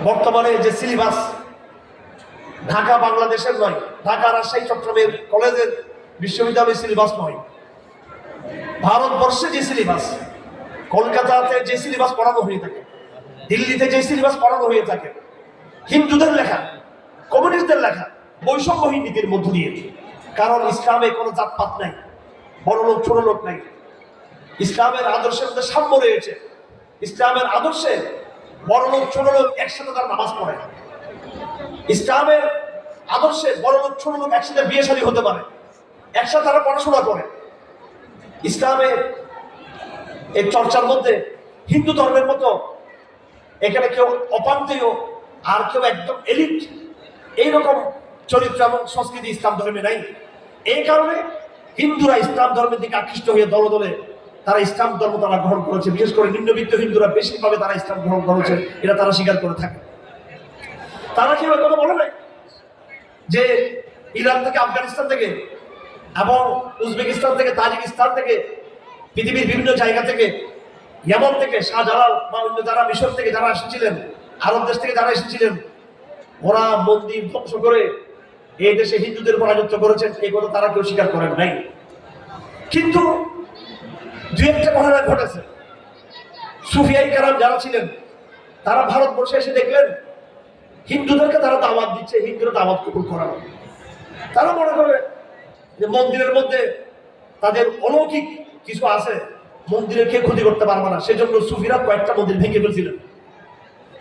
বর্তমানে যে সিলেবাস ঢাকা বাংলাদেশের নয়, ঢাকা রাজশাহী চট্টগ্রামের কলেজের বিশ্ববিদ্যালয়ের সিলেবাস নয়, ভারতবর্ষে যে সিলেবাস, কলকাতাতে যে সিলেবাস পড়ানো হয়ে থাকে, দিল্লিতে যে সিলেবাস পড়ানো হয়ে থাকে, হিন্দুদের লেখা, কমিউনিস্টদের লেখা, বৈষম্যহীন নীতির মধ্য দিয়ে। কারণ ইসলামে কোনো জাতপাত নাই, বড় লোক ছোট লোক নাই। ইসলামের আদর্শের মধ্যে সাম্য রয়েছে। ইসলামের আদর্শে বড় লোক ছোট লোক একসাথে তার নামাজ পড়ে। ইসলামের আদর্শে বড় লোক ছোট লোক একসাথে বিয়ে শাদী হতে পারে, একসাথে তারা পড়াশোনা করে। ইসলামের এই চর্চার মধ্যে হিন্দু ধর্মের মতো এখানে কেউ অপান্তেয় আর কেউ একদম এলিট এইরকম চরিত্র এবং সংস্কৃতি ইসলাম ধর্মে নাই। এই কারণে হিন্দুরা ইসলাম ধর্মের দিকে আকৃষ্ট হয়ে দলে দলে তারা ইসলাম ধর্ম তারা গ্রহণ করেছে। বিশেষ করে নিম্নবিত্ত হিন্দুরা বেশিরভাবে তারা ইসলাম গ্রহণ করেছে, এটা তারা স্বীকার করে থাকে। তারা কেউ কথা বলে নাই যে ইরান থেকে, আফগানিস্তান থেকে এবং উজবেকিস্তান থেকে, তাজিকিস্তান থেকে, পৃথিবীর বিভিন্ন জায়গা থেকে, ইয়েমেন থেকে শাহজালাল বা অন্য যারা মিশর থেকে যারা এসেছিলেন, আরব দেশ থেকে যারা এসেছিলেন, ওরা মন্দির ধ্বংস করে এই দেশে হিন্দুদের উপর রাজত্ব করেছেন, এই কথা তারা কেউ স্বীকার করেন নাই। কিন্তু দু একটা ঘটনা ঘটেছে। সুফিয়াই কেরাম যারা ছিলেন তারা ভারতবর্ষে এসে দেখলেন হিন্দুদেরকে তারা দাওয়াত দিচ্ছে, হিন্দুরা দাওয়াত কবুল করানো। তারা মনে করে যে মন্দিরের মধ্যে তাদের অলৌকিক কিছু আছে, মন্দিরের কে ক্ষতি করতে পারবে না। সেজন্য সুফিরা কয়েকটা মন্দির ভেঙে ফেলছিলেন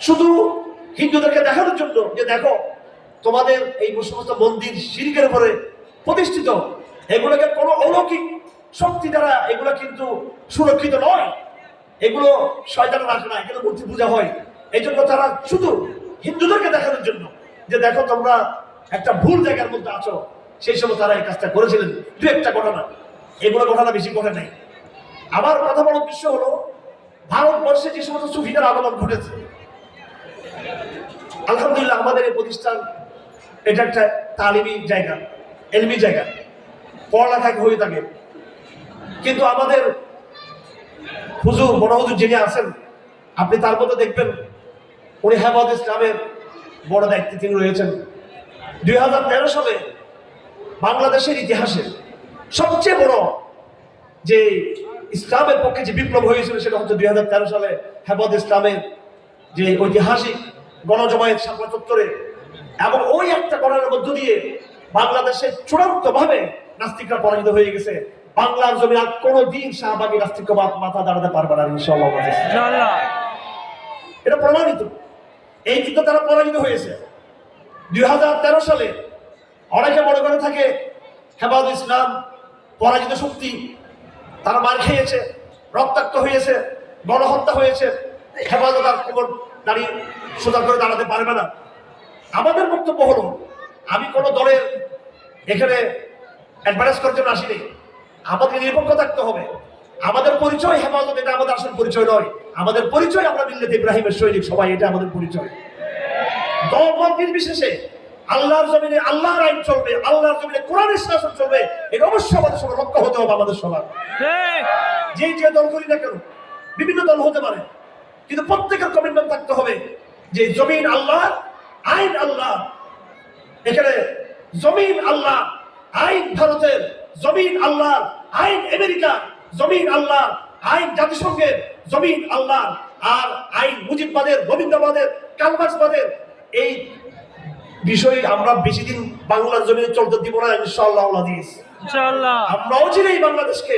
শুধু হিন্দুদেরকে দেখানোর জন্য যে দেখো তোমাদের এই সমস্ত মন্দির শিরকের উপরে প্রতিষ্ঠিত, এগুলোকে কোনো অলৌকিক শক্তি দ্বারা এগুলো কিন্তু সুরক্ষিত নয়, এগুলো শয়তানের রাখে না, এগুলো মূর্তি পূজা হয়। এই জন্য তারা শুধু হিন্দুদেরকে দেখানোর জন্য যে দেখো তোমরা একটা ভুল জায়গার মধ্যে আছো, সেই সময় তারা এই কাজটা করেছিলেন। দু একটা ঘটনা, এগুলো ঘটনা বেশি ঘটে নাই। আমার কথা বলার উদ্দেশ্য হলো ভারতবর্ষে যে সমস্ত সুফিদের আগমন ঘটেছে, আলহামদুলিল্লাহ আমাদের এই প্রতিষ্ঠান এটা একটা তালিমি জায়গা, এলমি জায়গা, পড়ালেখা হয়ে থাকে। কিন্তু আমাদের হুজুর, বড় হুজুর যিনি আছেন, আপনি তার মধ্যে দেখবেন উনি হেফাজত ইসলামের বড় দায়িত্বে তিনি রয়েছেন। 2013 সালে বাংলাদেশের ইতিহাসে সবচেয়ে বড় যে ইসলামের পক্ষে যে বিপ্লব হয়েছিল সেটা হচ্ছে 2013 সালে হেফাজত ইসলামের যে ঐতিহাসিক গণজমায়েত শাপলা চত্বরে। এবং ওই একটা গণের মধ্য দিয়ে বাংলাদেশে চূড়ান্ত ভাবে নাস্তিকরা পরাজিত হয়ে গেছে। বাংলার জমি আর কোনদিন শাহবাগী নাস্তিকবাদ মাথা দাঁড়াতে পারবে না ইনশাআল্লাহ। এটা প্রমাণিত। এই যুদ্ধ তারা পরাজিত হয়েছে। 2013 সালে অনেকে মনে করে থাকে হেফাজত ইসলাম পরাজিত শক্তি, তারা মার খেয়েছে, রক্তাক্ত হয়েছে, গণহত্যা হয়েছে, হেফাজত আর কোমর দাঁড়িয়ে সোজা করে দাঁড়াতে পারবে না। আমাদের বক্তব্য হলো, আমি কোনো দলের এখানে অ্যাডভাইস করার জন্য আসিনি। আমাদের নিরপেক্ষ থাকতে হবে। আমাদের পরিচয় হেফাজত, এটা আমাদের আসল পরিচয় নয়। আমাদের পরিচয় আমরা মিল্লাতে ইব্রাহিমের সৈনিক, সবাই, এটা আমাদের পরিচয়। দল মত নির্বিশেষে আল্লাহর জমিনে আল্লাহর আইন চলবে, আল্লাহর জমিনে কোরআনের শাসন চলবে, এটা অবশ্যই আমাদের সবার লক্ষ্য হতে হবে। আমাদের সবার যে দল করি না কেন, বিভিন্ন দল হতে পারে, কিন্তু প্রত্যেকের কমিটমেন্ট থাকতে হবে যে জমিন আল্লাহ, আইন আল্লাহ। এখানে জমিন আল্লাহ, আইন ভারতের, জমিন আল্লাহ, আইন আমেরিকা, জমিন আল্লাহ, আইন জাতিসংঘের, জমিন আল্লাহ, আর আইন মুজিববাদের, রবীন্দ্রবাদের, কালমার্ক্সবাদের। এই বিষয়ে আমরা বেশি দিন বাংলার জমিনে চলতে দিব না ইনশাআল্লাহ। আমরাও চিনি এই বাংলাদেশকে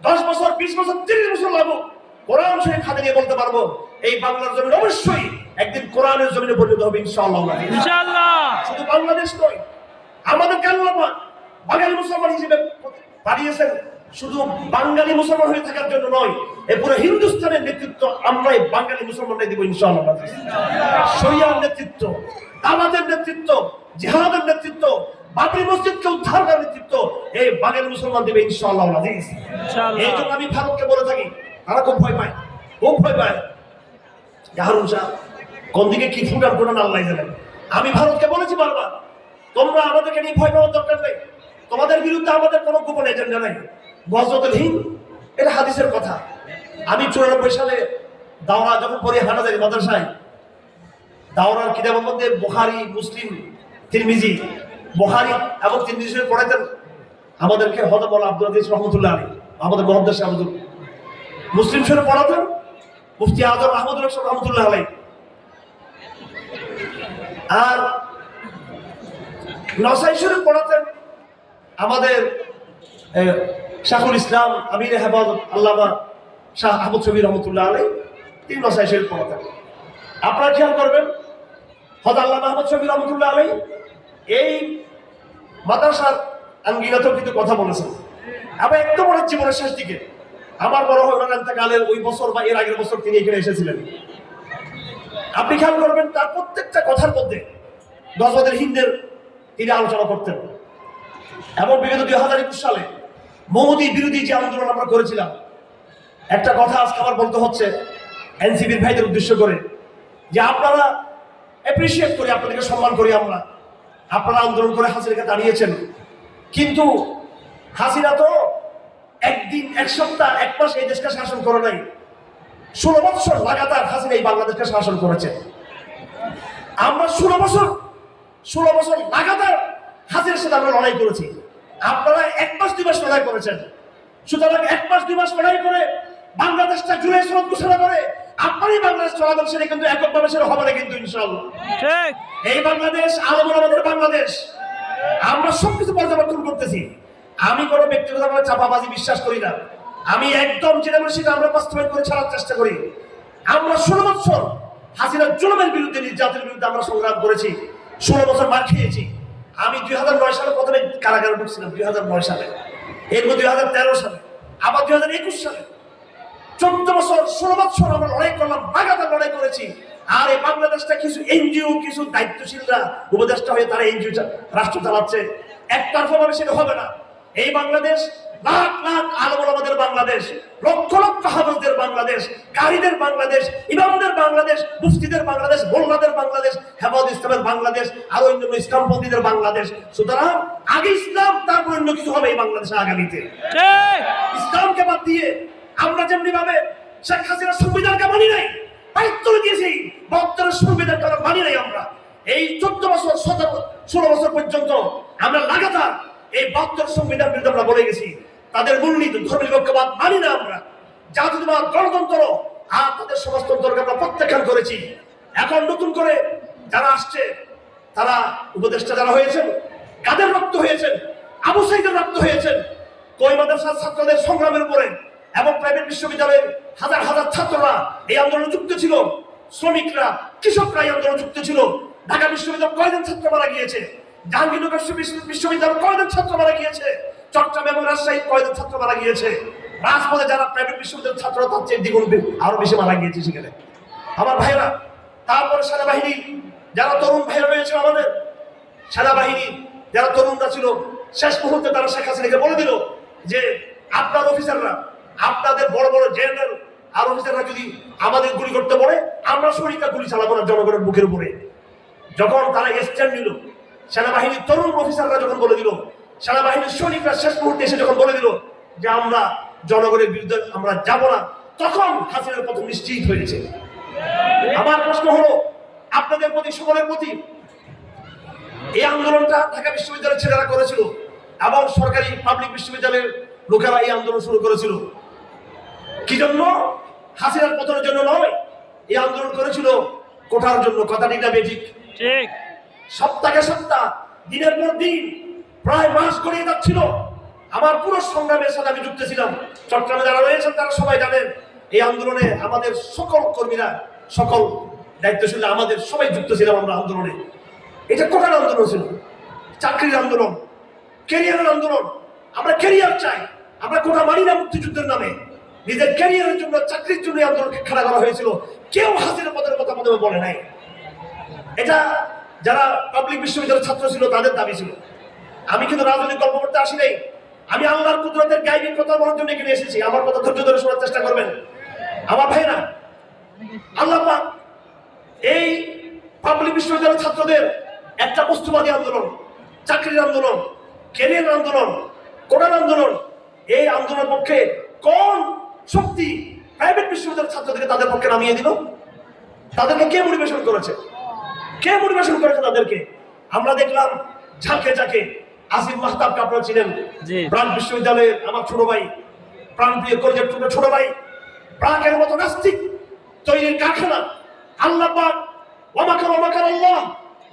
10 বছর, 20 বছর, 30 বছর লাগুক, কোরআন শরীফ হাতে নিয়ে বলতে পারবো এই বাংলার জমিন অবশ্যই একদিন কোরআনের জমিনে পরিণত হবে ইনশাআল্লাহ। শুধু বাংলাদেশ নয়, আমাদেরকে আল্লাহ বাঙালি মুসলমান হিসেবে পাঠিয়েছেন, শুধু বাঙালি মুসলমান হয়ে থাকার জন্য নয়, এই পুরো হিন্দুস্তানের নেতৃত্ব আমরা এই বাঙালি মুসলমানরাই দিব ইনশাআল্লাহ। শরিয়ার নেতৃত্ব, দাওয়াতের নেতৃত্ব, জিহাদের নেতৃত্ব, বাবরি মসজিদকে উদ্ধার করার নেতৃত্ব এই বাঙালি মুসলমান দেবে ইনশাআল্লাহ। এই জন্য আমি ভারতকে বলে থাকি, তারা খুব ভয় পায়, খুব ভয় পায়। হারুন শাহ কোন দিকে কি ফুটার কোরআন আল্লাহ জানেন। আমি ভারতকে বলেছি বারবার, তোমরা আমাদেরকে নিয়ে ভয় পাওয়ার দরকার নেই, তোমাদের বিরুদ্ধে আমাদের কোনো গোপন এজেন্ডা নাই। গজওয়াতুল হিন্দ এটা হাদিসের কথা। আমি 94 সালে দাওরা যখন পড়ি হাটাজারি মাদ্রাসায়, দাওরার কিতাবের মধ্যে বুখারী, মুসলিম, তিরমিজি, বুখারী এবং তিরমিজি শরীফ পড়াইতেন আমাদেরকে হযরত মাওলানা আব্দুল আজিজ রহমাতুল্লাহ আলাইহি, আমাদের মুহাদ্দিস আব্দুল। মুসলিম শরীফ পড়াতেন মুফতি আজম আহমদুল্লাহ রহমাতুল্লাহ আলাইহি। আর নসাই শরীফ পড়াতেন আমাদের শাহুল ইসলাম আমির হেফাজত আল্লামা শাহ আহমদ শফি রহমতুল্লাহ আলাইহি, তিনি নসাই শরীফ পড়াতেন। আপনারা খেয়াল করবেন হযরত আল্লামা আহমদ শফি রহমতুল্লাহ আলাইহি এই মাদ্রাসার আঙ্গিনাতেও কিন্তু কথা বলেছেন। আবার একদম ওনার জীবনের শেষ দিকে আমার বড় হয় ওনার ইন্তেকালের ওই বছর বা এর আগের বছর তিনি এখানে এসেছিলেন। আপনি খেয়াল করবেন তার প্রত্যেকটা কথার মধ্যে গজওয়াতুল হিন্দের তিনি আলোচনা করতেন। এবং বিগত 2021 সালে মোদি বিরোধী যে আন্দোলন আমরা করেছিলাম, একটা কথা আজকে আমার বলতে হচ্ছে এনসিপির ভাইদের উদ্দেশ্য করে, যে আপনারা অ্যাপ্রিসিয়েট করি, আপনাদেরকে সম্মান করি আমরা, আপনারা আন্দোলন করে হাসিনাকে দাঁড়িয়েছেন, কিন্তু হাসিনা তো একদিন, এক সপ্তাহ, এক মাস এই দেশকে শাসন করে নাই, 16 বছর লাগাতার হাসিনা এই বাংলাদেশকে শাসন করেছে। আমরা 16 বছর লাগাতার হাসিনার সাথে আমরা লড়াই করেছি, আপনারা 1 মাস 2 মাস লড়াই করেছেন। সুতরাং 1 মাস 2 মাস লড়াই করে বাংলাদেশটা জুলাই সনদ ঘোষণা করে আপনারই বাংলাদেশ চলাচল, সেটা কিন্তু এককভাবে সেটা হবে না কিন্তু ইনশাআল্লাহ। এই বাংলাদেশ আলমুল আমাদের বাংলাদেশ, আমরা সবকিছু পর্যবেক্ষণ করতেছি। আমি কোনো ব্যক্তিগতভাবে চাপাবাজি বিশ্বাস করি না, আমি একদম যেটা বলি সেটা আমরা বাস্তবায়ন করে ছাড়ার চেষ্টা করি। আমরা 16 বছর হাসিনার জুলুমের বিরুদ্ধে, নির্যাতনের বিরুদ্ধে আমরা সংগ্রাম করেছি, 16 বছর মার খেয়েছি। আমি 2009 সালে প্রথমে কারাগারে ঢুকছিলাম, 2009 সালে, এরপর 2013 সালে, আবার 2021 সালে। 14 বছর 16 বছর আমরা লড়াই করলাম, লাগাতার লড়াই করেছি। আর এই বাংলাদেশটা কিছু এনজিও, কিছু দায়িত্বশীলরা উপদেষ্টা হয়ে তারা এনজিও রাষ্ট্র চালাচ্ছে, একতরফা ভাবে সেটা হবে না। এই বাংলাদেশ লাখ লাখ আলেম ওলামাদের বাংলাদেশ, লক্ষ লক্ষ হাফেজদের বাংলাদেশ, কারীদের বাংলাদেশ, ইমামদের বাংলাদেশ, মুফতিদের বাংলাদেশ, মোল্লাদের বাংলাদেশ, হেফাজত ইসলামের বাংলাদেশ, আর অন্যান্য ইসলামপন্থীদের বাংলাদেশ। সুতরাং আগে ইসলাম, তারপর অন্য কিছু হবে এই বাংলাদেশে আগামীতে। ইসলামকে বাদ দিয়ে আমরা যেমনি ভাবে শেখ হাসিনার সংবিধানকে মানি নাই, দায়িত্ব দিয়েছি 72 সংবিধানকে আমরা মানি নাই। আমরা এই 14 বছর 16 বছর পর্যন্ত আমরা লাগাতার এই 72 সংবিধান বিরুদ্ধে আমরা বলে গেছি। তাদের মূলনীতি ধর্মনিরপেক্ষবাদ মানি না আমরা, জাতীয়তাবাদ, গণতন্ত্র আর তাদের সমাজতন্ত্রকে আমরা প্রত্যাখ্যান করেছি। এখন নতুন করে যারা আসছে, তারা উপদেষ্টা যারা হয়েছেন, কাদের রক্ত হয়েছেন? আবু সাইদের রক্ত হয়েছেন। কই মাদ্রাসার ছাত্রদের সংগ্রামের উপরে এবং প্রাইভেট বিশ্ববিদ্যালয়ের হাজার হাজার ছাত্ররা এই আন্দোলনে যুক্ত ছিল, শ্রমিকরা, কৃষকরা এই আন্দোলনে যুক্ত ছিল। ঢাকা বিশ্ববিদ্যালয় কয়জন ছাত্র মারা গিয়েছে, জাহাঙ্গীরনগর বিশ্ববিদ্যালয় কয়জন ছাত্র মারা গিয়েছে, চট্টগ্রাম এবং রাজশাহী কয়জন ছাত্র মারা গিয়েছে, রাজপথে যারা প্রাইভেট বিশ্ববিদ্যালয়ের ছাত্র তার চেয়ে দ্বিগুণ আরো বেশি মারা গিয়েছে সেখানে আমার ভাইরা। তারপরে সেনাবাহিনী যারা তরুণ ভাইরা রয়েছে, আমাদের সেনাবাহিনী যারা তরুণরা ছিল, শেষ মুহূর্তে তারা শেখ হাসিনাকে বলে দিল যে আপনার অফিসাররা, আপনাদের বড় বড় জেনারেল আর অফিসাররা যদি আমাদের গুলি করতে পারে, আমরা সৈনিকরা গুলি চালাবো না জনগণের বুকের উপরে। যখন তারা স্ট্যান্ড নিল, সেনাবাহিনীর তরুণ অফিসাররা যখন বলে দিল, সেনাবাহিনীর সৈনিকরা শেষ মুহূর্তে এসে যখন বলে দিল যে আমরা জনগণের বিরুদ্ধে আমরা যাব না, তখন হাসিনার পতন নিশ্চিত হয়েছে। আমার প্রশ্ন হলো আপনাদের প্রতি, সকলের প্রতি, এই আন্দোলনটা ঢাকা বিশ্ববিদ্যালয়ের ছেলেরা করেছিল এবং সরকারি পাবলিক বিশ্ববিদ্যালয়ের লোকেরা এই আন্দোলন শুরু করেছিল। কি জন্য? হাসিনার পতনের জন্য নয়, এই আন্দোলন করেছিল কোটার জন্য। কথা ঠিক না বেঠিক? ঠিক। সপ্তাহে সপ্তাহ, দিনের পর দিন, প্রায় মাস গড়িয়ে যাচ্ছিল। আমার পুরো সংগ্রামের সাথে আমি যুক্ত ছিলাম। চট্টগ্রামে যারা রয়েছেন তারা সবাই জানেন এই আন্দোলনে আমাদের সকল কর্মীরা, সকল দায়িত্বশীল, আমাদের সবাই যুক্ত ছিলাম আমরা আন্দোলনে। এটা কোটার আন্দোলন ছিল, চাকরির আন্দোলন, ক্যারিয়ারের আন্দোলন। আমরা ক্যারিয়ার চাই, আমরা কোটা মানি না মুক্তিযুদ্ধের নামে। নিজের ক্যারিয়ারের জন্য, চাকরির জন্য আন্দোলনকে খাড়া করা হয়েছিল। কেউ হাসিনার পদের কথা আমাদের বলে নাই। এটা যারা পাবলিক বিশ্ববিদ্যালয়ের ছাত্র ছিল তাদের দাবি ছিল। আমি কিন্তু রাজনৈতিক গল্প করতে আসি নাই, আমি আল্লাহর কুদরতের গাইবের কথা বলার জন্য এখানে এসেছি। আমার কথা ধৈর্য ধরে শোনার চেষ্টা করবেন আমার ভাইরা। আল্লাহ পাক এই পাবলিক বিশ্ববিদ্যালয়ের ছাত্রদের একটা বস্তুবাদী আন্দোলন, চাকরির আন্দোলন, ক্যারিয়ার আন্দোলন, কোটার আন্দোলন, এই আন্দোলনের পক্ষে কোন শক্তি প্রাইভেট বিশ্ববিদ্যালয়ের ছাত্রদেরকে তাদের পক্ষে নামিয়ে দিল? তাদেরকে কে মোটিভেশন করেছে? কে মোটিভেশন করেছে তাদেরকে? আমরা দেখলাম ঝাঁকে ঝাঁকে আসিফ মাহতাবকে আপনারা চিনেন, প্রাণ বিশ্ববিদ্যালয়ের আমার ছোট ভাই, প্রাণপ্রিয় কলেজের ছোট ভাই, প্রাকের মতো নাস্তিক তৈরির কারখানা। আল্লাহ পাক ওয়ামাকার আল্লাহ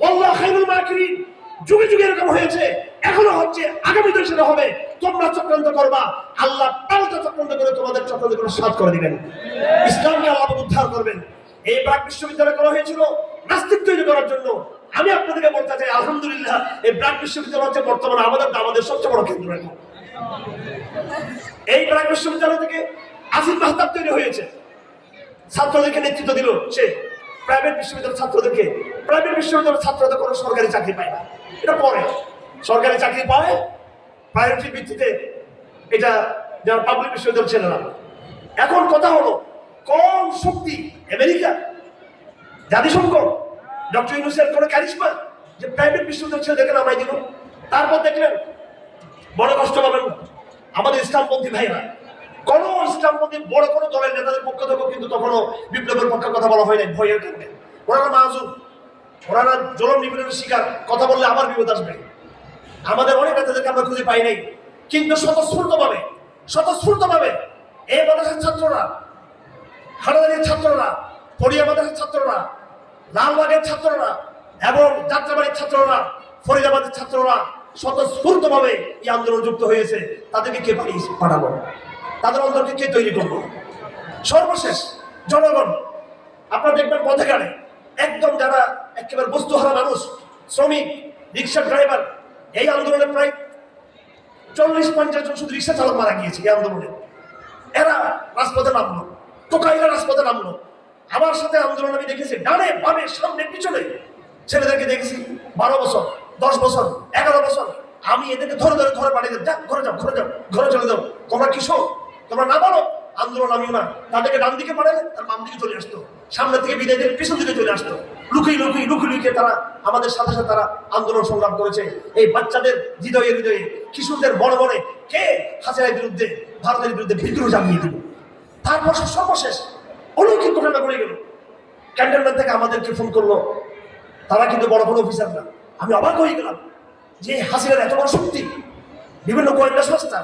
ওয়াল্লাহু খায়রুল মাকিরিন, যুগে যুগে এরকম হয়েছে, এখনো হচ্ছে, আগামীতে সেটা হবে। তোমরা চক্রান্ত করবা, আল্লাহ পাল্টা চক্রান্ত করে তোমাদের চক্রান্ত করে সাৎ করে দিবেন, ইসলামকে আল্লাহ উদ্ধার করবেন। এই প্রাক বিশ্ববিদ্যালয় করা হয়েছিল নাস্তিক তৈরি করার জন্য। আমি আপনাদেরকে বলতে চাই, আলহামদুলিল্লাহ এই প্রাক বিশ্ববিদ্যালয় হচ্ছে বর্তমানে আমাদের সবচেয়ে বড় কেন্দ্র। এখন এই প্রাক বিশ্ববিদ্যালয় থেকে আসিফ মাহতাব তৈরি হয়েছে, ছাত্রদেরকে নেতৃত্ব দিল সে। প্রাইভেট বিশ্ববিদ্যালয়ের ছাত্রদেরকে, প্রাইভেট বিশ্ববিদ্যালয়ের ছাত্রদের কোনো সরকারি চাকরি পায় না, এটা পরে সরকারি চাকরি পায় প্রায়োরিটির ভিত্তিতে, এটা যারা পাবলিক বিশ্ববিদ্যালয় ছেলে না। এখন কথা হলো, কোন শক্তি, আমেরিকা, জাতিসংঘ, ডক্টর ইউনূসের কোনো ক্যারিশমা যে প্রাইভেট বিশ্ববিদ্যালয় ছেলেদেরকে নামাই দিল? তারপর দেখলেন বড় কষ্ট পাবেন আমাদের ইসলামপন্থী ভাইরা। কোন ইসলামপন্থী বড় কোনো দলের নেতাদের পক্ষ থেকে কিন্তু তখনও বিপ্লবের পক্ষে কথা বলা হয় নাই, ভয়ের কারণে। ওনারা মাহুম, ওনারা জুলুম নিপীড়নের শিকার, কথা বললে আবার বিপদ আসবে। আমাদের অনেক নেতাদেরকে আমরা খুঁজে পাই নাই, কিন্তু স্বতঃস্ফূর্তভাবে এই মাদ্রাসার ছাত্ররা, হাটাদারির ছাত্ররা, ফরিয়া মাদ্রাসার ছাত্ররা, লালবাগের ছাত্ররা এবং যাত্রাবাড়ির ছাত্ররা, ফরিদাবাদের ছাত্ররা স্বতঃস্ফূর্তভাবে এই আন্দোলন যুক্ত হয়েছে। তাদেরকে কে পাঠাবো? তাদের অন্তরকে কে তৈরি করবো? সর্বশেষ জনগণ। আপনারা দেখবেন পথে ঘাটে একদম যারা একেবারে বস্তুহারা মানুষ, শ্রমিক, রিক্সা ড্রাইভার, এই আন্দোলনে প্রায় 40-50 জন শুধু রিক্সা চালক মারা গিয়েছে এই আন্দোলনে। এরা রাজপথে নামলো, টোকাইরা রাজপথে নামলো। আমার সাথে আন্দোলন আমি দেখেছি, ডানে বামে সামনে পিছনে ছেলেদেরকে দেখেছি, 12 বছর, 10 বছর, 11 বছর। আমি এদেরকে ধরে ঘরে পাঠিয়ে দেব, ঘরে যাও, ঘরে চলে যাও, তোমরা কিশোর, তোমরা না বলো আন্দোলন আমিও না। তাদেরকে ডান দিকে পাঠালে তার বাম দিকে চলে আসতো, সামনে থেকে বিদায় দিয়ে পিছন দিকে চলে আসতো। লুকিয়ে তারা আমাদের সাথে সাথে তারা আন্দোলন সংগ্রাম করেছে। এই বাচ্চাদের হৃদয়ে কিশোরদের মনে কে হাসিনার বিরুদ্ধে, ভারতের বিরুদ্ধে বিদ্রোহ জানিয়ে দিল। তারপর সর্বশেষ অলৌকিক ঘটনা ঘটে গেল। ক্যান্টনমেন্ট থেকে আমাদেরকে ফোন করলো, তারা কিন্তু বড় কোনো অফিসার না। আমি অবাক হয়ে গেলাম যে হাসিনার এত বড় শক্তি, বিভিন্ন গোয়েন্দা সংস্থা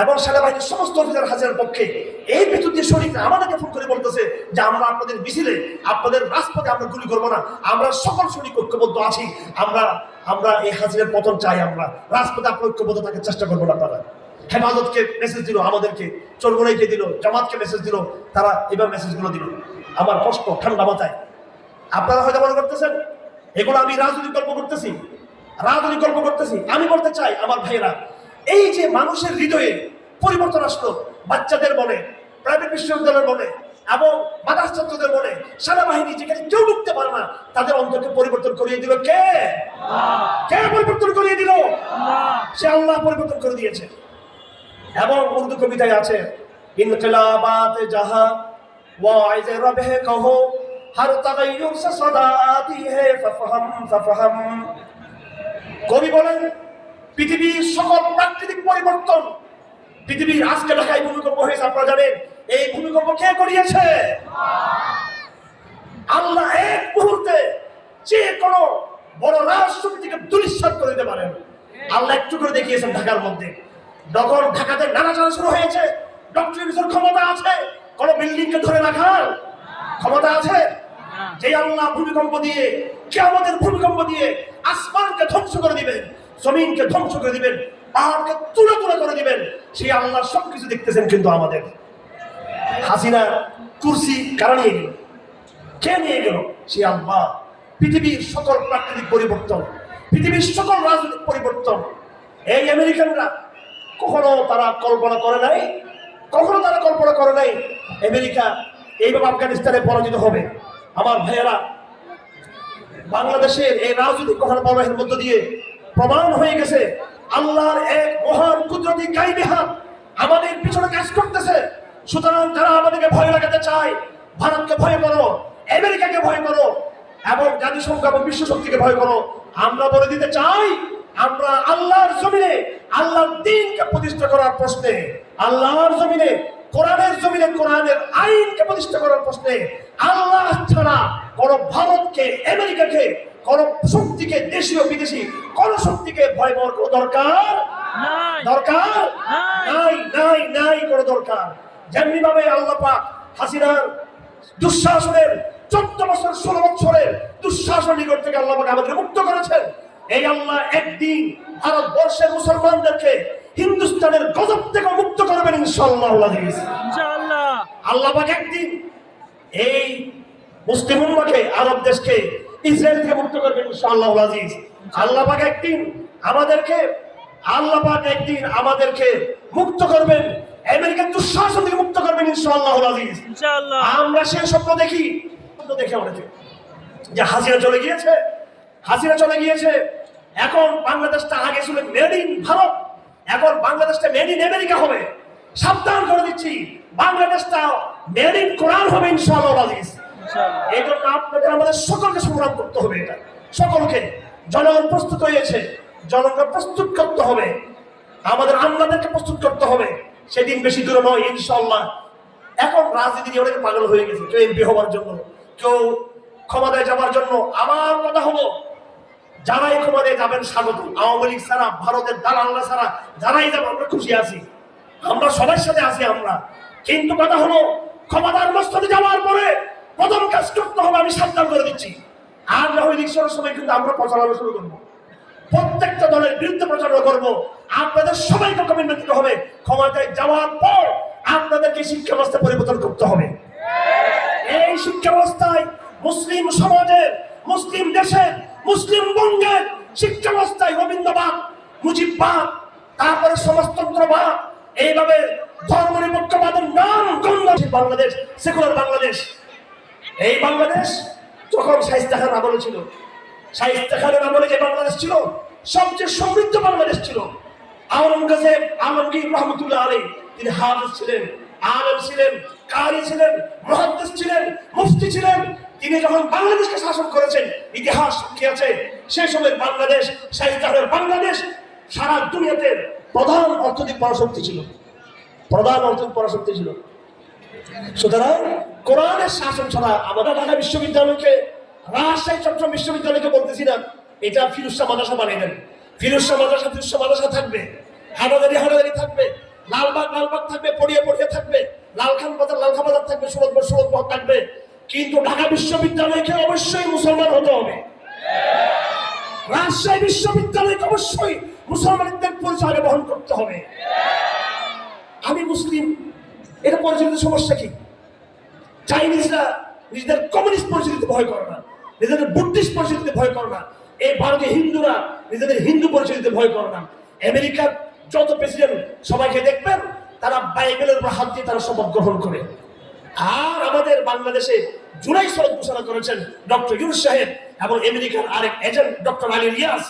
এবং সেনাবাহিনীর সমস্ত অফিসার হাসিনার পক্ষে। এই বিদ্যুৎ শরীফে আমাদেরকে ফোন করে বলতেছে যে আমরা আপনাদের মিছিলে, আপনাদের রাজপথে আমরা গুলি করবো না, আমরা সকল সৈনিক ঐক্যবদ্ধ আছি, আমরা এই হাসিনার পতন চাই, আমরা রাজপথে আপনার ঐক্যবদ্ধ থাকার চেষ্টা করবো না। আপনারা হেফাজতকে মেসেজ দিল, আমাদেরকে চরমোনাইকে দিল, জামাতকে মেসেজ দিল, তারা এবার মেসেজগুলো দিল। আমার কষ্ট ঠান্ডা মাথায়। আপনারা হয়তো মনে করতেছেন এগুলো আমি রাজনৈতিক গল্প করতেছি। আমি বলতে চাই আমার ভাইয়েরা, এই যে মানুষের হৃদয়ে পরিবর্তন আসলো, বাচ্চাদের মনে, প্রাইভেট বিশ্ববিদ্যালয়ের মনে এবং মাদ্রাসা ছাত্রদের মনে, সেনাবাহিনী যেখানে কেউ ঢুকতে পারে না, তাদের অন্তরকে পরিবর্তন করিয়ে দিল কে? পরিবর্তন করিয়ে দিল? সে আল্লাহ পরিবর্তন করে দিয়েছে। এবং উর্দু কবিতায় আছে, ইনকিলাবাত জাহা ওয়াইজ রবে কহো হর তাগায়ুর সে সদা আতি হে ফাফহাম। কবি বলেন, পৃথিবীর সকল প্রাকৃতিক পরিবর্তন, পৃথিবীর আজকে ঢাকায় ভূমিকম্প হয়েছে, আপনারা জানেন এই ভূমিকম্প কে করিয়েছে? আল্লাহ এক মুহূর্তে যে কোনো বড় রাষ্ট্রপতিকে দুলিশ্বাত করে দিতে পারেন। আল্লাহ একটু করে দেখিয়েছেন ঢাকার মধ্যে। যখন ঢাকাতে নাড়াচাড়া শুরু হয়েছে, ডক্টর ইউনূসের ক্ষমতা আছে কোন বিল্ডিং কে ধরে রাখার ক্ষমতা আছে? যে আল্লাহ ভূমিকম্প দিয়ে, কিয়ামতের ভূমিকম্প দিয়ে আসমানকে ধ্বংস করে দিবেন, জমিনকে ধ্বংস করে দিবেন, পাহাড়কে তুলে করে দিবেন, সেই আল্লাহ সবকিছু দেখতেছেন। কিন্তু আমাদের হাসিনা কুরসি কারা নিয়ে গেল? কে নিয়ে গেল? সেই আল্লাহ। পৃথিবীর সকল প্রাকৃতিক পরিবর্তন, পৃথিবীর সকল রাজনৈতিক পরিবর্তন এই আমেরিকানরা কখনো তারা কল্পনা করে নাই আমেরিকা এইভাবে আফগানিস্তানে পরাজিত হবে। আমার ভাইয়েরা, বাংলাদেশের এই রাজনৈতিক ঘটনা প্রবাহের মধ্য দিয়ে প্রমাণ হয়ে গেছে আল্লাহর এক মহান কুদরতি গায়বী হাত আমাদের পিছনে কাজ করতেছে। সুতরাং যারা আমাদেরকে ভয় লাগাতে চায়, ভারতকে ভয় করো, আমেরিকাকে ভয় করো এবং জাতিসংঘ এবং বিশ্ব শক্তিকে ভয় করো, আমরা বলে দিতে চাই, আমরা আল্লাহর জমিনে আল্লাহর দ্বীনকে প্রতিষ্ঠা করার প্রশ্নে, আল্লাহর জমিনে কোরআনের জমিনে কোরআনের আইনকে প্রতিষ্ঠা করার প্রশ্নে আল্লাহ ছাড়া কোন ভারতকে, আমেরিকাকে, কোন শক্তিকে, দেশীয় বিদেশি কোন শক্তিকে ভয় পাওয়ার কোন দরকার নাই কোন দরকার। যেমনি ভাবে আল্লাহ পাক হাসিনার দুঃশাসনের 14 বছর 16 বছরের দুঃশাসন নিকট থেকে আল্লাহ পাক আমাদের মুক্ত করেছেন, এই আল্লাহ একদিন ভারতবর্ষের মুসলমানদেরকে হিন্দুস্তানের গজব থেকে মুক্ত করবেন ইনশাআল্লাহ। আল্লাহ পাক একদিন এই মুসলিম উম্মাহকে, আরব দেশকে, ইসরায়েল থেকে মুক্ত করবেন ইনশাআল্লাহ আজিজ। আল্লাহ পাক একদিন আমাদেরকে মুক্ত করবেন, আমেরিকার দুঃশাসন থেকে মুক্ত করবেন ইনশাআল্লাহ আজিজ। আমরা সেই স্বপ্ন দেখি, দেখে অনেকে যে হাসিনা চলে গিয়েছে, এখন বাংলাদেশটা আগে ছিল মেড ইন ভারত, এখন বাংলাদেশটা মেড ইন আমেরিকা হবে। সাবধান করে দিচ্ছি, বাংলাদেশটা মেড ইন কোরআন হবে ইনশাআল্লাহ আজিজ। এই জন্য আপনাদের আমাদের সকলকে সংগ্রাম করতে হবে, এটা সকলকে। জনগণ প্রস্তুত হয়েছে, জনগণ প্রস্তুত করতে হবে, আমাদের আমলাদেরকে প্রস্তুত করতে হবে। সেদিন বেশি দূরে নয় ইনশাআল্লাহ। এখন রাজনীতি নিয়ে অনেকে পাগল হয়ে গেছে, কেউ এমপি হওয়ার জন্য, কেউ ক্ষমতায় যাওয়ার জন্য। আমার কথা হলো, যারাই ক্ষমতায় যাবেন স্বাগত। আওয়ামী লীগ ছাড়া, ভারতের দালাল্লা ছাড়া যারাই যাবেন আমরা খুশি আছি, আমরা সবার সাথে আছি আমরা। কিন্তু কথা হলো, ক্ষমতার মস্তদে যাওয়ার পরে প্রথম কাজ করতে হবে, আমি সাবধান করে দিচ্ছি, আর না হয় ইলেকশনের সময় কিন্তু আমরা প্রচারণা শুরু করবো, প্রত্যেকটা দলের বিরুদ্ধে প্রচারণা করবো। আপনাদের সবাইকে কমিটমেন্ট দিতে হবে, ক্ষমতায় যাওয়ার পর আপনাদেরকে শিক্ষা ব্যবস্থা পরিবর্তন করতে হবে। এই শিক্ষা ব্যবস্থায় মুসলিম সমাজের, মুসলিম দেশের, মুসলিম বঙ্গের শিক্ষা ব্যবস্থায় রবীন্দ্রবাদ, মুজিববাদ, তারপরে সমাজতন্ত্রবাদ, এইভাবে ধর্মনিরপেক্ষবাদের নাম গন্ধ। বাংলাদেশ সেকুলার বাংলাদেশ, এই বাংলাদেশ যখন শায়েস্তা খান আমলে ছিল, শায়েস্তা খানের আমলে যে বাংলাদেশ ছিল সবচেয়ে সমৃদ্ধ বাংলাদেশ ছিল। আওরঙ্গজেব আলমগীর রহমতুল্লাহ আলাইহি, তিনি হাফেজ ছিলেন, আলেম ছিলেন, কারি ছিলেন, মুহাদ্দিস ছিলেন, মুফতি ছিলেন। তিনি যখন বাংলাদেশকে শাসন করেছেন, ইতিহাস সাক্ষী আছে, সেই সময় বাংলাদেশ, শায়েস্তা খানের বাংলাদেশ সারা দুনিয়াতে প্রধান অর্থনৈতিক পরাশক্তি ছিল। সুতরাং কোরআনের শাসন ছাড়া আমরা ঢাকা বিশ্ববিদ্যালয়কে, রাজশাহী চট্টগ্রাম বিশ্ববিদ্যালয়কে বলতেছি না এটা ফিরোজ শাহ মাদ্রাসা বানিয়ে দেন। ফিরোজ শাহ মাদ্রাসা থাকবে, হাটাদারি থাকবে, লালবাগ থাকবে, পড়িয়া থাকবে, লালখান বাজার থাকবে, সুরতগড় থাকবে। কিন্তু ঢাকা বিশ্ববিদ্যালয়কে অবশ্যই মুসলমান হতে হবে, রাজশাহী বিশ্ববিদ্যালয়কে অবশ্যই মুসলমানদের পরিচয় বহন করতে হবে। আমি মুসলিম, এটা পরিচালিত সমস্যা কি? চাইনিজরা নিজেদের কমিউনিস্ট পরিচিতিতে ভয় করে না, নিজেদের বুদ্ধিস্ট পরিচিতিতে ভয় করে না। এই ভারতীয় হিন্দুরা নিজেদের হিন্দু পরিচিতিতে ভয় করে না। আমেরিকার যত প্রেসিডেন্ট সবাইকে দেখবেন তারা বাইবেলের উপর হাত দিয়ে তারা শপথ গ্রহণ করে। আর আমাদের বাংলাদেশে জুলাই সনদ ঘোষণা করেছেন ডক্টর ইউনূস সাহেব এবং আমেরিকার আরেক এজেন্ট ডক্টর আলী রিয়াজ,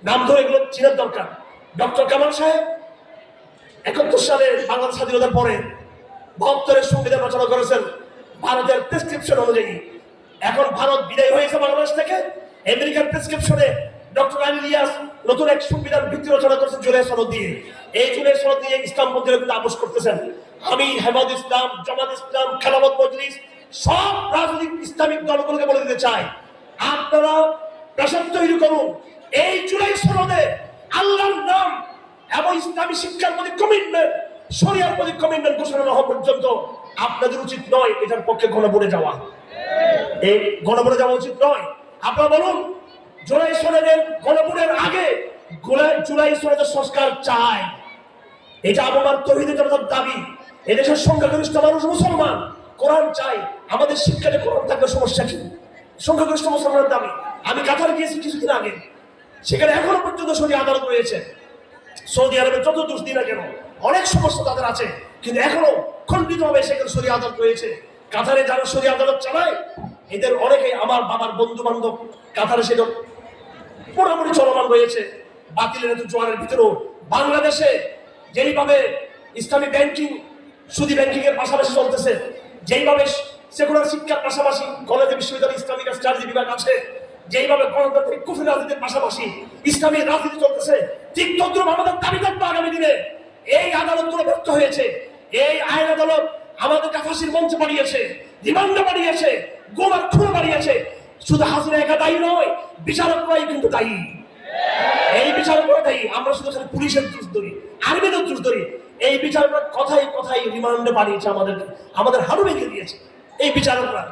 নাম ধরে এগুলো চিনার দরকার। ডক্টর কামাল সাহেব 71 সালে বাংলাদেশ স্বাধীনতার পরে 72-এর সংবিধান রচনা করেছেন ভারতের প্রেসক্রিপশন অনুযায়ী। এখন ভারত বিদায় হয়েছে বাংলাদেশ থেকে, আমেরিকার প্রেসক্রিপশনে ডক্টর আলী রিয়াজ নতুন এক সংবিধান ভিত্তি রচনা করেছেন জুলাই সনদ দিয়ে। এই জুলাই সনদ দিয়ে ইসলামপন্থীরা কিন্তু আপোষ করতেছেন। আমি হেফাজত ইসলাম, জামাত ইসলাম, খেলাফত মজলিস সব রাজনৈতিক ইসলামিক দলগুলোকে বলে দিতে চাই, আপনারা প্রেসার তৈরি করুন। এই জুলাই সনদে আল্লাহর নাম এবং ইসলামী শিক্ষার প্রতি কমিটমেন্ট, শরিয়ার প্রতি কমিটমেন্ট ঘোষণা না হওয়া পর্যন্ত আপনাদের উচিত নয় এটার পক্ষে গণভোটে যাওয়া। এই গণভোটে যাওয়া উচিত নয়। আপনারা বলুন, জুলাই সনদের গণভোটের আগে জুলাই সনদের সংস্কার চাই, এটা আমার তৌহিদের জনতার দাবি। এদেশের সংখ্যাগরিষ্ঠ মানুষ মুসলমান, কোরআন চাই। আমাদের শিক্ষাতে কোরআন থাকলে সমস্যা কি? সংখ্যাগরিষ্ঠ মুসলমানের দাবি। আমি কাতার গিয়েছি কিছুদিন আগে, সেখানে এখনো পর্যন্ত শরীয় আদালত রয়েছে। সৌদি আরবে যত দোষ দিন না কেন অনেক সমস্যা তাদের আছে, কিন্তু এখনো খণ্ডিতভাবে সেখানে শরীয় আদালত রয়েছে। কাতারে যারা শরীয় আদালত চালায় এদের অনেকেই আমার বাবার বন্ধু বান্ধব, কাতারে সেটা পুরোপুরি চলমান রয়েছে। বাতিলের এত জোয়ারের ভিতরেও বাংলাদেশে যেইভাবে ইসলামী ব্যাংকিং, সুদী ব্যাংকিং এর পাশাপাশি চলতেছে, যেইভাবে সেকুলার শিক্ষার পাশাপাশি কলেজে বিশ্ববিদ্যালয় ইসলামিক স্টাডি বিভাগ আছে, যেইভাবে গণতান্ত্রিক কুফরি রাজনীতির পাশাপাশি ইসলামী রাজনীতি চলতেছে, ঠিক তদ্রুপ আমাদের দাবি থাকবে আগামী দিনে। এই আদালতগুলো ব্যর্থ হয়েছে, এই আইন আদালত আমাদেরকে ফাঁসির মঞ্চে পাঠিয়েছে। রিমান্ডে বাড়িয়েছে, গোমার খুন বাড়িয়েছে। শুধু হাসিনা একা দায়ী নয়, বিচারকরাই কিন্তু দায়ী। এই বিচারকরা দায়ী। আমরা শুধু খালি পুলিশের দোষ ধরি, আর্মিদের দোষ ধরি। এই বিচারকরা কথাই কথাই রিমান্ডে বাড়িয়েছে, আমাদের হাড়ু ভেঙে দিয়েছে এই বিচারকরা।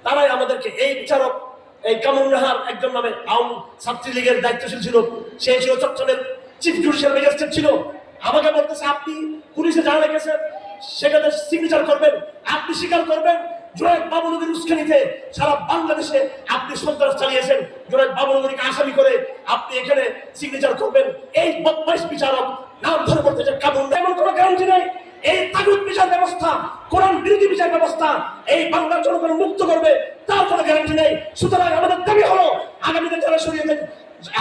তারাই আমাদেরকে, এই বিচারক এই কামরুন নাহার একজন নামে আওয়ামী ছাত্রলীগের দায়িত্বশীল ছিল, সে ছিল চট্টগ্রামের চিফ জুডিশিয়াল ম্যাজিস্ট্রেট ছিল। আমাকে বলতেছে আপনি পুলিশে যা রেখেছেন সেখানে সিগনেচার করবেন, আপনি স্বীকার করবেন জুনায়েদ বাবুনগরীর উস্কানিতে সারা বাংলাদেশে আপনি সন্ত্রাস চালিয়েছেন, জুনায়েদ বাবুনগরীকে আসামি করে আপনি এখানে সিগনেচার করবেন। এই বদমাইশ বিচারক নাম ধরে বলতেছে কামরুন, এমন কোনো গ্যারান্টি নেই এই তাগুত বিচার ব্যবস্থা, কোরআন বিরোধী বিচার ব্যবস্থা এই বাংলার জনগণ মুক্ত করবে, তার কোনো গ্যারান্টি নেই। সুতরাং আমাদের দাবি হলো আগামীতে যারা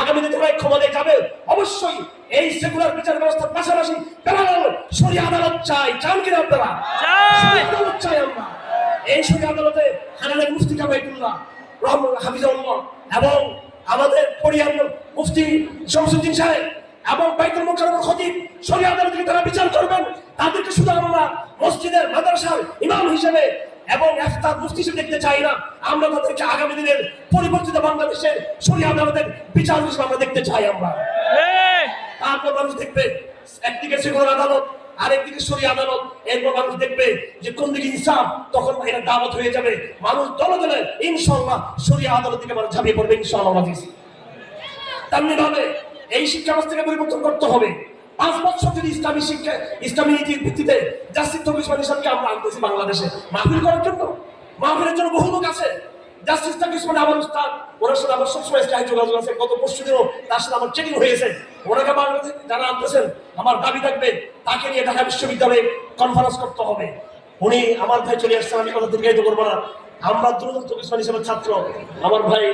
আগামীতে যারা ক্ষমতায় যাবে অবশ্যই এই সেকুলার বিচার ব্যবস্থার পাশাপাশি প্যারালাল শরিয়া আদালত চাই। চান কিনা আপনারা? শরিয়া আদালত চাই আমরা। এই শরিয়া আদালতে হানানের মুফতি কাবাইতুল্লাহ হাফিজাহুল্লাহ এবং আমাদের পরিয়ার মুফতি শামসুদ্দিন সাহেব এবং বাইতুল মুকাররমের খতিব শরিয়া আদালতে তারা বিচার করবেন। তাদেরকে শুধু আমরা মসজিদের মাদ্রাসার ইমাম হিসেবে এবং ইফতার মুফতি হিসেবে দেখতে চাই না, আমরা তাদেরকে আগামী দিনের পরিবর্তিত বাংলাদেশের শরিয়া আদালতের বিচার হিসেবে আমরা দেখতে চাই। আমরা তারপর মানুষ দেখবে একদিকে সেকুলার আদালত আর একদিকে শরিয়া আদালত, এরপর মানুষ দেখবে যে কোন দিকে ইনসাফ, তখন এটা দাওয়াত হয়ে যাবে। মানুষ দলে দলে ইনশাআল্লাহ শরিয়া আদালত দিকে মানুষ ঝাঁপিয়ে পড়বে ইনশাআল্লাহ। তেমনি ভাবে এই শিক্ষা ব্যবস্থাকে পরিবর্তন করতে হবে। 5 বছর যদি ইসলামী শিক্ষা, ইসলামী নীতির ভিত্তিতে জাস্টিস তৌফিক ইসলামকে আমরা আনতেছি বাংলাদেশে মাহফিল করার জন্য, মাহফিলের জন্য বহু লোক আছে। জাস্টিস তৌফিক ইসলাম আমার উস্তাদ, ওনার সাথে আমার সবসময় যোগাযোগ আছে। গত পরশুদিনও তার সাথে আমার চেকিং হয়েছে। ওনাকে বাংলাদেশে যারা আনতেছেন, আমার দাবি থাকবে তাকে নিয়ে ঢাকা বিশ্ববিদ্যালয়ে কনফারেন্স করতে হবে। উনি আমার ভাই চলে আসছেন, আমি কথা দীর্ঘায়িত করবো না। আমরা দুজন তৌফিক ইসলাম হিসেবে ছাত্র, আমার ভাই,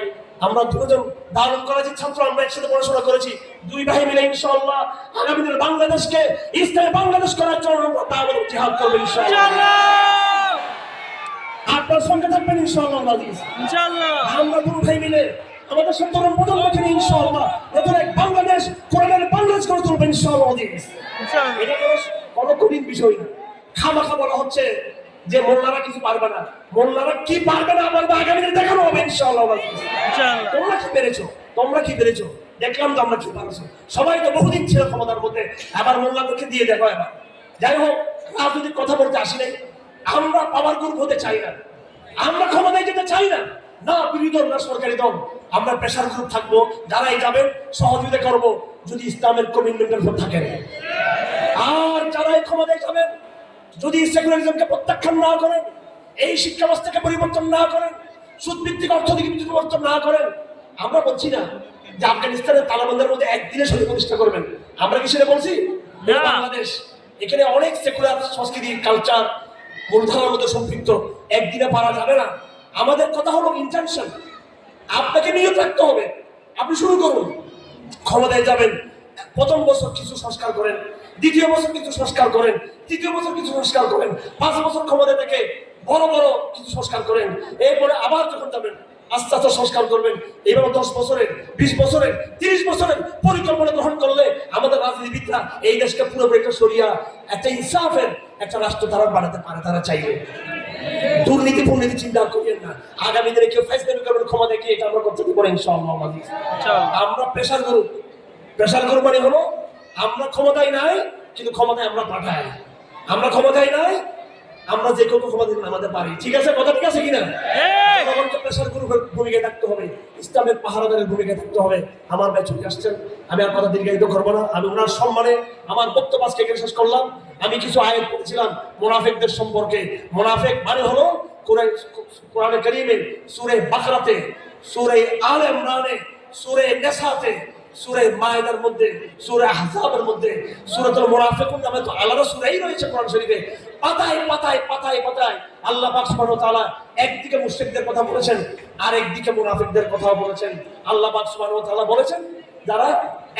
আমরা দুজন দারুল কলেজের ছাত্র, আমরা একসাথে পড়াশোনা করেছি। দুই ভাই মিলে ইনশাআল্লাহ আগামী দিনে বাংলাদেশকে ইসলামী বাংলাদেশ করার জন্য আমরা দাওয়াত জিহাদ করব ইনশাআল্লাহ। আপনার সঙ্গে থাকবেন ইনশাআল্লাহ। ইনশাআল্লাহ আমরা দুই ভাই মিলে আমাদের সন্তান প্রজন্মকে নিয়ে ইনশাআল্লাহ নতুন এক বাংলাদেশ, কোরআনের বাংলাদেশ করে তুলব ইনশাআল্লাহ। এটা কোনো কঠিন বিষয় না। খামাখা বলা হচ্ছে যে মোল্লারা কিছু পারবে না, মোল্লারা কি পারবে না আমাদের আগামী দিনে দেখানো হবে ইনশাআল্লাহ। তোমরা কি পেরেছো, তোমরা কি পেরেছো, দেখলাম তো আমরা কি পারছো। সবাই তো বহুদিন ছিল ক্ষমতার মধ্যে, আবার মোল্লাদেরকে দিয়ে দেখো এবার। যাই হোক, রাজনৈতিক কথা বলতে আসি নাই। আমরা পাওয়ার গ্রুপ হতে চাই না, আমরা ক্ষমতায় যেতে চাই না, না বিরোধী দল না সরকারি দল। আমরা প্রেশার গ্রুপ থাকবো, যারাই যাবেন সহযোগিতা করবো যদি ইসলামের কমিটমেন্টের উপর থাকেন। আর যারাই ক্ষমতায় যাবেন যদি সেকুলারিজমকে প্রত্যাখ্যান না করেন, এই শিক্ষা ব্যবস্থাকে পরিবর্তন না করেন, সুদভিত্তিক অর্থনীতি পরিবর্তন না করেন, আমরা বলছি না যে আফগানিস্তানের তালেবানদের মধ্যে একদিনে সরকার প্রতিষ্ঠা করবেন। আমরা কি সেটা বলছি? বাংলাদেশ এখানে অনেক সেকুলার সংস্কৃতি, কালচার, মূলধারার মধ্যে সম্পৃক্ত, একদিনে পারা যাবে না। আমাদের কথা হলো ইন্টেনশন। আপনাকে নিয়ত রাখতে হবে। আপনি শুরু করুন, ক্ষমতায় যাবেন, প্রথম বছর কিছু সংস্কার করেন, দ্বিতীয় বছর কিছু সংস্কার করেন, তৃতীয় বছর কিছু সংস্কার করেন, 5 বছর ক্ষমতায় থেকে বড় বড় কিছু সংস্কার করেন। এরপরে আবার যখন যাবেন আস্তে আস্তে সংস্কার করবেন। এইভাবে 10 বছরের, 20 বছরের, 30 বছরের পরিকল্পনা গ্রহণ করলে আমাদের রাজনীতিবিদরা এই দেশকে পুরোপুরি একটা শরিয়া, একটা ইনসাফের একটা রাষ্ট্র তারা বানাতে পারে। তারা চাইবে দুর্নীতি দুর্নীতি চিন্তা করেন না। আগামী দিনে কেউ ফেসবুক করবেন ক্ষমতায় গিয়ে, এটা আমরা করতে পারি ইনশাআল্লাহ। আমরা প্রেশার গ্রুপ, প্রেশার গ্রুপ মানে হলো আমরা ক্ষমতায় নাই কিন্তু ক্ষমতায় আমরা পাঠাই। আমরা ক্ষমতায় নাই, আমরা যে কোনো ক্ষমতা আমাদের পারি। ঠিক আছে, কথা ঠিক আছে কিনা? জনগণকে প্রেশার গ্রুপের ভূমিকা থাকতে হবে, ইসলামের পাহারাদারের ভূমিকা থাকতে হবে। আমার ভাই চলে আসছেন, আমি আর কথা দীর্ঘায়িত করবো না। আমি ওনার সম্মানে আমার বক্তব্য আজকে এখানে শেষ করলাম। আমি কিছু আয়াত পড়েছিলাম মুনাফিকদের সম্পর্কে। মুনাফিক মানে হলো কোরআনে কারীমে সূরা বাকরাতে, সূরা আলে ইমরানে, সূরা নিসাতে, সূরা মায়েদার মধ্যে, সূরা আহজাবের মধ্যে সূরাতুল মুনাফিকুন নামে তো আলাদা সূরাই রয়েছে কোরআন শরীফে। পাতায় পাতায় পাতায় পাতায় আল্লাহ পাক সুবহানাহু ওয়া তাআলা একদিকে মুশরিকদের কথা বলেছেন, আর একদিকে মুনাফিকদের কথা বলেছেন। আল্লাহ পাক সুবহানাহু ওয়া তাআলা বলেছেন যারা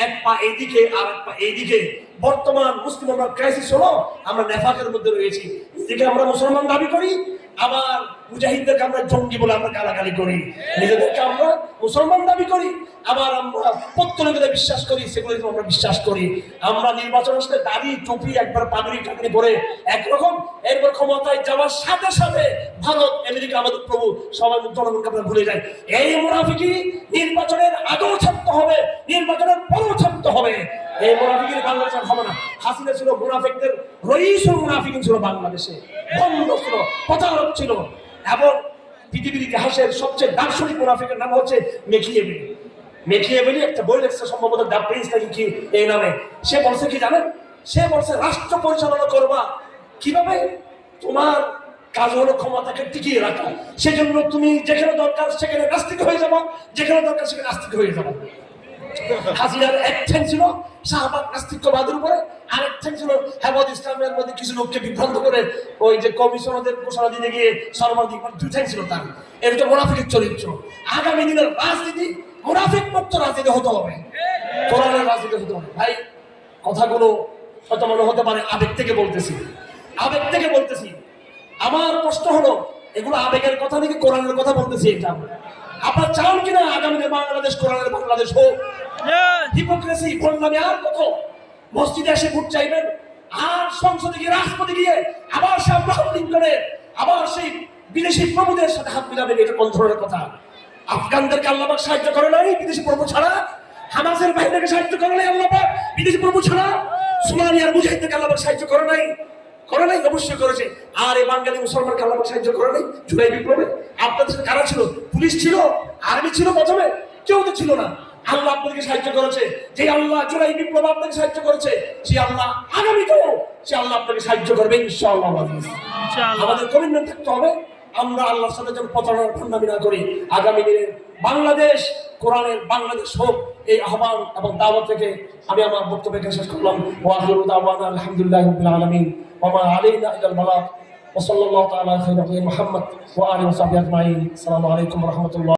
এক পা এইদিকে আর এক পা এইদিকে। বর্তমান মুসলিমরা ক্রাইসিস হলো আমরা নেফাকের মধ্যে রয়েছি। এদিকে আমরা মুসলমান দাবি করি, আবার মুজাহিদদেরকে আমরা জঙ্গি বলে আমরা গালাগালি করি, নিজেদেরকে আমরা মুসলমান দাবি করি, আবার আমরা পত্তলিকতা বিশ্বাস করি, সেগুলো আমরা বিশ্বাস করি। আমরা নির্বাচন আসলে দাড়ি টুপি একবার পাগড়ি টাগড়ি পরে একরকম, এরপর ক্ষমতায় যাওয়ার সাথে সাথে ভারত আমেরিকা আমাদের প্রভু সবাই জনগণকে আমরা ভুলে যাই। এই মুনাফিকি নির্বাচনের আগেও থাকতে হবে, নির্বাচনের পরেও থাকতে হবে। এই মুনাফিকের বাংলাদেশের হবে না। হাসিনা ছিল মুনাফিকদের রইসুল মুনাফিক ছিল বাংলাদেশে, বন্ধ ছিল, প্রতারক ছিল। এবং পৃথিবীর ইতিহাসের সবচেয়ে দার্শনিক মুনাফিকের নাম হচ্ছে মেকিয়েভেলি। মেকিয়েভেলি একটা বই লিখছে সম্ভবত দ্য প্রিন্স নাকি কি এই নামে। সে বলছে কি জানেন? সে বলছে রাষ্ট্র পরিচালনা করবা কিভাবে? তোমার কাজ হলো ক্ষমতাকে টিকিয়ে রাখা। সেজন্য তুমি যেখানে দরকার সেখানে নাস্তিক হয়ে যাবো, যেখানে দরকার সেখানে নাস্তিক হয়ে যাবো। হাসিনার এক ঠ্যাং ছিল শাহবাগ নাস্তিক্যবাদের উপরে, আরেক ঠ্যাং ছিল হেফাজত ইসলামের মধ্যে কিছু লোককে বিভ্রান্ত করে ওই যে কমিশনারদের ঘোষণা দিতে গিয়ে সর্বাধিক, দুই ঠ্যাং ছিল তার। এটা মুনাফিকের চরিত্র। আগামী দিনের রাজনীতি মুনাফিক মুক্ত রাজনীতি হতে হবে, কোরআনের রাজনীতি হতে হবে। ভাই কথাগুলো হয়তো মনে হতে পারে আবেগ থেকে বলতেছি, আবেগ থেকে বলতেছি। আমার প্রশ্ন হলো এগুলো আবেগের কথা নাকি কোরআনের কথা বলতেছি? এটা আপনার চান কিনা আগামী বাংলাদেশ কোরআনের বাংলাদেশ হোক? হিপোক্রেসি ভণ্ডামি আর কত? মসজিদে এসে ভোট চাইবেন, আর সংসদে গিয়ে রাজপথে গিয়ে আবার সে আব্রাহাম লিঙ্কনের আবার সেই বিদেশি প্রভুদের সাথে হাত মিলাবেন। এটা কোন ধরনের কথা? আফগানদেরকে আল্লাহ পাক সাহায্য করে নাই বিদেশি প্রভু ছাড়া? হামাসের বাহিনীকে সাহায্য করে নাই আল্লাহ পাক বিদেশি প্রভু ছাড়া? সোমালিয়ার মুজাহিদদেরকে আল্লাহ পাক সাহায্য করে নাই? করে নাই? অবশ্যই করেছে। আর এই বাঙালি মুসলমানকে আল্লাহ পাক সাহায্য করে নাই জুলাই বিপ্লবে? আপনাদের সাথে কারা ছিল? পুলিশ ছিল, আর্মি ছিল, প্রথমে কেউ তো ছিল না। আল্লাহ আপনাদেরকে সাহায্য করেছে। যে আল্লাহ জুলাই বিপ্লব আপনাকে সাহায্য করেছে, সেই আল্লাহ আগামীতেও সে আল্লাহ আপনাকে সাহায্য করবে ইনশাআল্লাহ। আমাদের কমিটমেন্ট থাকতে হবে, আমরা আল্লাহর সাথে যেন প্রতারণার ভণ্ডামি না করি। আগামী দিনে বাংলাদেশ কোরআনের বাংলাদেশ হোক, এই আহ্বান এবং দাওয়াত থেকে আমি আমার বক্তব্য শেষ করলাম। ওয়া আখিরু দাওয়ানা আলহামদুলিল্লাহি রাব্বিল আলামিন ওয়া মা আলাইনা ইল্লাল বালাগ ওয়া সাল্লাল্লাহু তাআলা আলা খাইরি মুহাম্মদ ওয়া আলিহি ওয়া সাহবিহি আজমাইন। আসসালামু আলাইকুম ওয়া রাহমাতুল্লাহ।